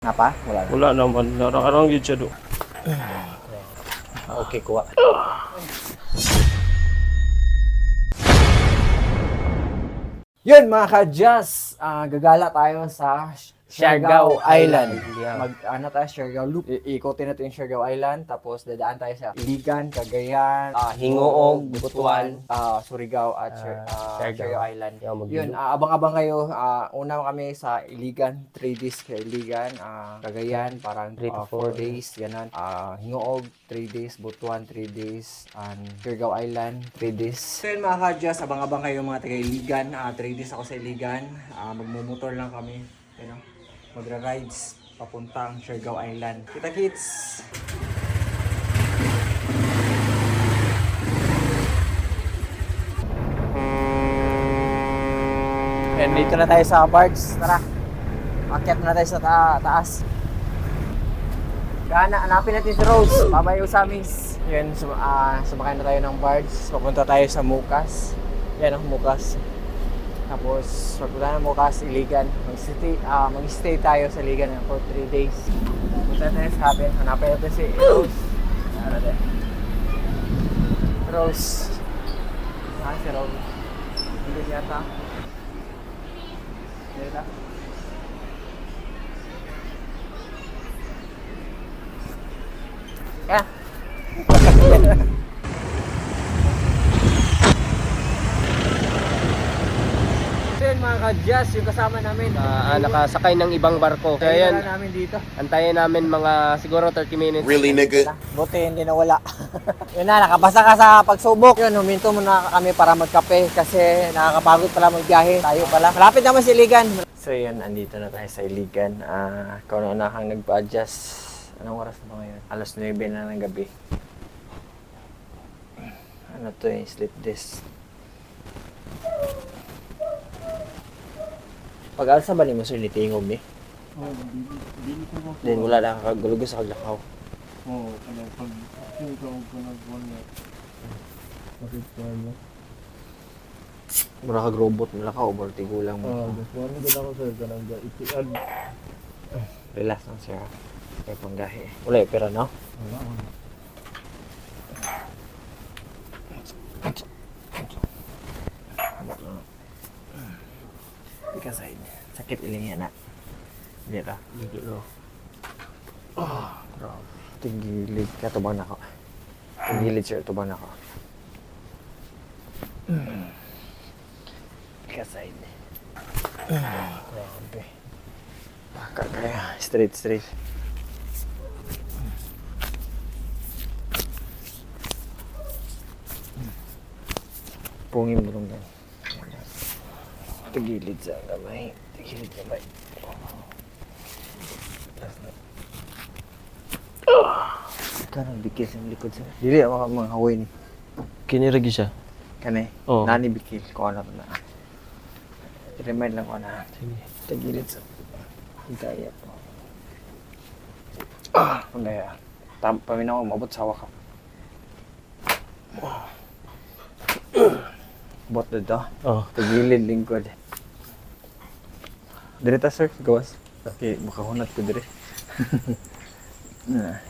Napa? Wala na. Wala naman. Narang-arang yun siya do. Okay, kuha. Yun mga ka-Jazz, gagala tayo sa Siargao Island. Ano tayo, Siargao Loop. Ikotin natin yung Siargao Island, tapos dadaan tayo sa Iligan, Cagayan, Hingoog, Butuan, Surigao at Siargao Island. Yun, abang-abang kayo. Una kami sa Iligan, 3 days sa Iligan, Cagayan, parang 4 days, ganun. Hingoog, 3 days, Butuan, 3 days, and Siargao Island, 3 days. So yun mga ka-Jazz, abang-abang kayo mga taga-Iligan. 3 days ako sa Iligan. Magmumotor lang kami. You know? Magra-rides papuntang Siargao Island. Kita-kits! And dito na tayo sa barge. Tara! Akyat na tayo sa taas. Hanapin natin si Rose. Babayo sa amin. Yun, sumakay na tayo ng barge. Papunta tayo sa Mukas. Yan ang Mukas. Tapos, pagpunta ng Mukas, Iligan. Mag-stay tayo sa Iligan for 3 days. Punta tayo sa Haben. Hanapin natin si Rose. Ano natin? Rose. Saan si Rose? Hindi yata. Dito. Yeah. Mga ka-Jazz, yung kasama namin Nakasakay ng ibang barko. Kaya yan, namin dito. antayin namin mga siguro 30 minutes. Really, nigga? Buti hindi nawala. Yun na, nakabasa ka sa pagsubok. Yun, huminto muna kami para magkape kasi nakakapagod pala magbiyahe. Tayo pala. Malapit naman sa Iligan. So yun, andito na tayo sa Iligan. Kung ano kang nagpa-adjust. Anong oras ba ngayon? Alas 9 na ng gabi. Ano to eh, sleep desk. Pag-alsa ba ni mo sir, nitingog ni? Oo, dili ko mo. Then wala lang kagulugo sa kaglakaw. Oo, pag sinugawag ko nag-1 na. Bakit pa mo? Mura kag robot nila ka o tigulang mo. Gusto mo nila ko sir, kanang itiad. Relax lang sir. Kaya panggahi. Wala pero no? Wala ko. Because sakit iling yan na. Hindi ra. Hindi no. Grabe. Tigilid ka, tubang na ako. Tigilid sir, tubang na ako. Kasay. Grabe. Baka kaya. Straight. Pungin mo lang yan. Tigilid sa kamay. Tigilid kamay. Kanang bikil sa likod sa. Dili ako mga haway ni. Kiniragi siya. Kanay. Oo. Nani bikil ko ano na. I-remind lang ko na. Sige. Tigilid sa. Higaya po. Pagaya. Paminaw ko, mabot sawa ka. Bot dito. Oh. Tigilid lingkod. Direta sir, gawas. Okay, makahunat ko dire.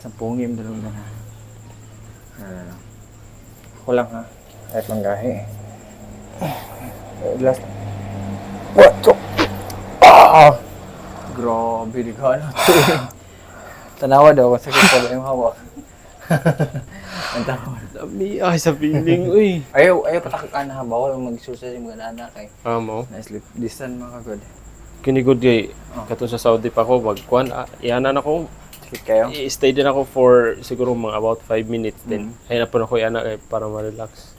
Sampungim dalawang na. Ako lang ha. Kahit manggahi. Last. What? Grabe, di ka ano. Tanawa daw, sakit pa ba yung hawak. Ang tawad. Dami ay sa feeling, uy. Ayaw patakak na ha. Bawal mag-suicide yung mga anak kay. Amo. Nice sleep. Distant mga kagod. Kinigod kay katong sa Saudi pa ako magkuan. Iyanan ako. Sakit kayo? I-stay din ako for siguro mga about 5 minutes then. Ay na po ako iyanan kay para ma-relax.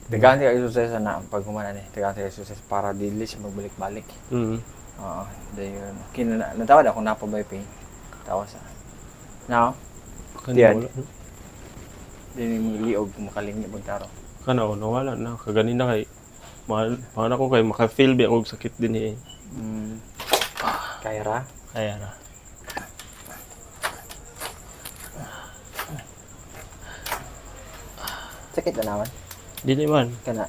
Tagaan ka exercise na pag humana ni. Tagaan ka exercise para dili siya magbalik-balik. Oo. Dahil natawad ako na pa ba pain. Tawa sa. Now? Diyan. Dili mo liog kung makalingi pagtaro. Kana nawala na kaganina kay mahal ako kay maka-feel bi og sakit din eh. Kaya ra? Kaya na. Sakit na naman. Dili man. Kana.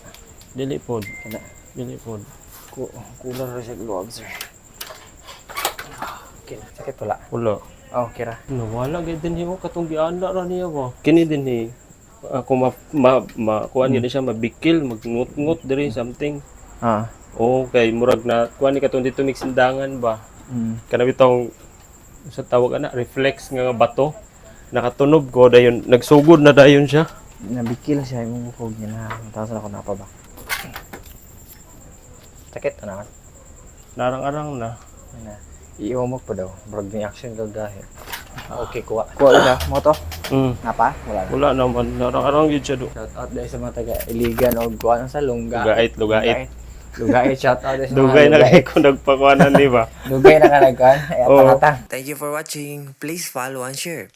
Dili pod. Kana. Dili pod. Kulang ra siya gloves sir. Sakit wala. Wala. Oh, kira. Nawala gid din mo katong giana ra niya ba. Kini din ni ako kuan gid siya mabikil, magngut-ngut diri something. Ah. Okay, murag na kuan ni katong dito mixindangan ba. Kana bitong sa tawag ana reflex nga bato. Nakatunog ko dayon, nagsugod na dayon siya. Nabikil siya imong bukog niya na. Tapos ako na pa ba. Sakit na. Narang-arang na. Iiwamok pa daw. Brag ni action gagahit. Okay, kuha. Kuha ka mo to? Napa? Wala na. Wala naman, narang-arang gid siya do. Shout out dahil sa mga taga Iligan o kuha sa Lungga. Lugait. Lugait, shout out dahil sa mga Dugay na kay ko nagpakuanan di ba? Lugay na ka nagkuhan. Ay, Oo. atang. Thank you for watching. Please follow and share.